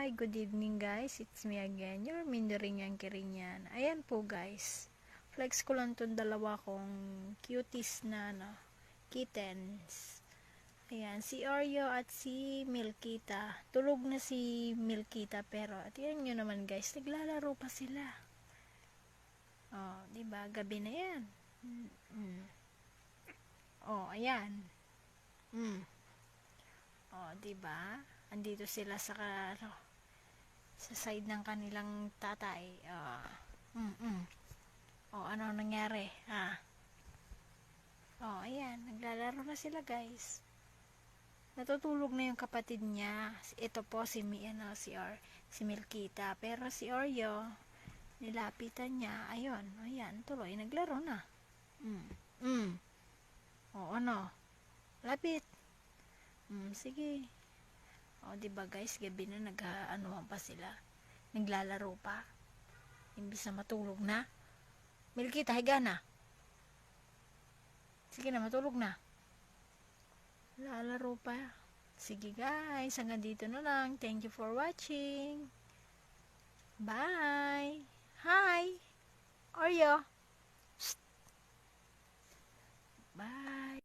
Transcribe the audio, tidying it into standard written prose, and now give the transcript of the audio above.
Hi, good evening guys. It's me again, your Mindoring yang Kirinyan. Ayan po guys. Flex ko lang tong dalawa kong cuties na kittens. Ayan, si Oreo at si Milkita. Tulog na si Milkita pero at yan nyo naman guys, naglalaro pa sila. Oh, diba? Gabi na yan. Oh, ayan. Oh, diba? Andito sila sa side ng kanilang tatay. Ano nangyari? Ayan, naglalaro na sila guys. Natutulog na yung kapatid niya. Ito po si si Milkita. Pero si Oreo, nilapitan niya. Ayan, tuloy, naglaro na. Ano? Lapit. Sige. Diba guys, gabi na nag-anuhan pa sila. Naglalaro pa. Imbis na matulog na. Milkita, higa na. Sige na, matulog na. Lalaro pa. Sige guys, hanggang dito na lang. Thank you for watching. Bye. Hi. Oreo. Bye.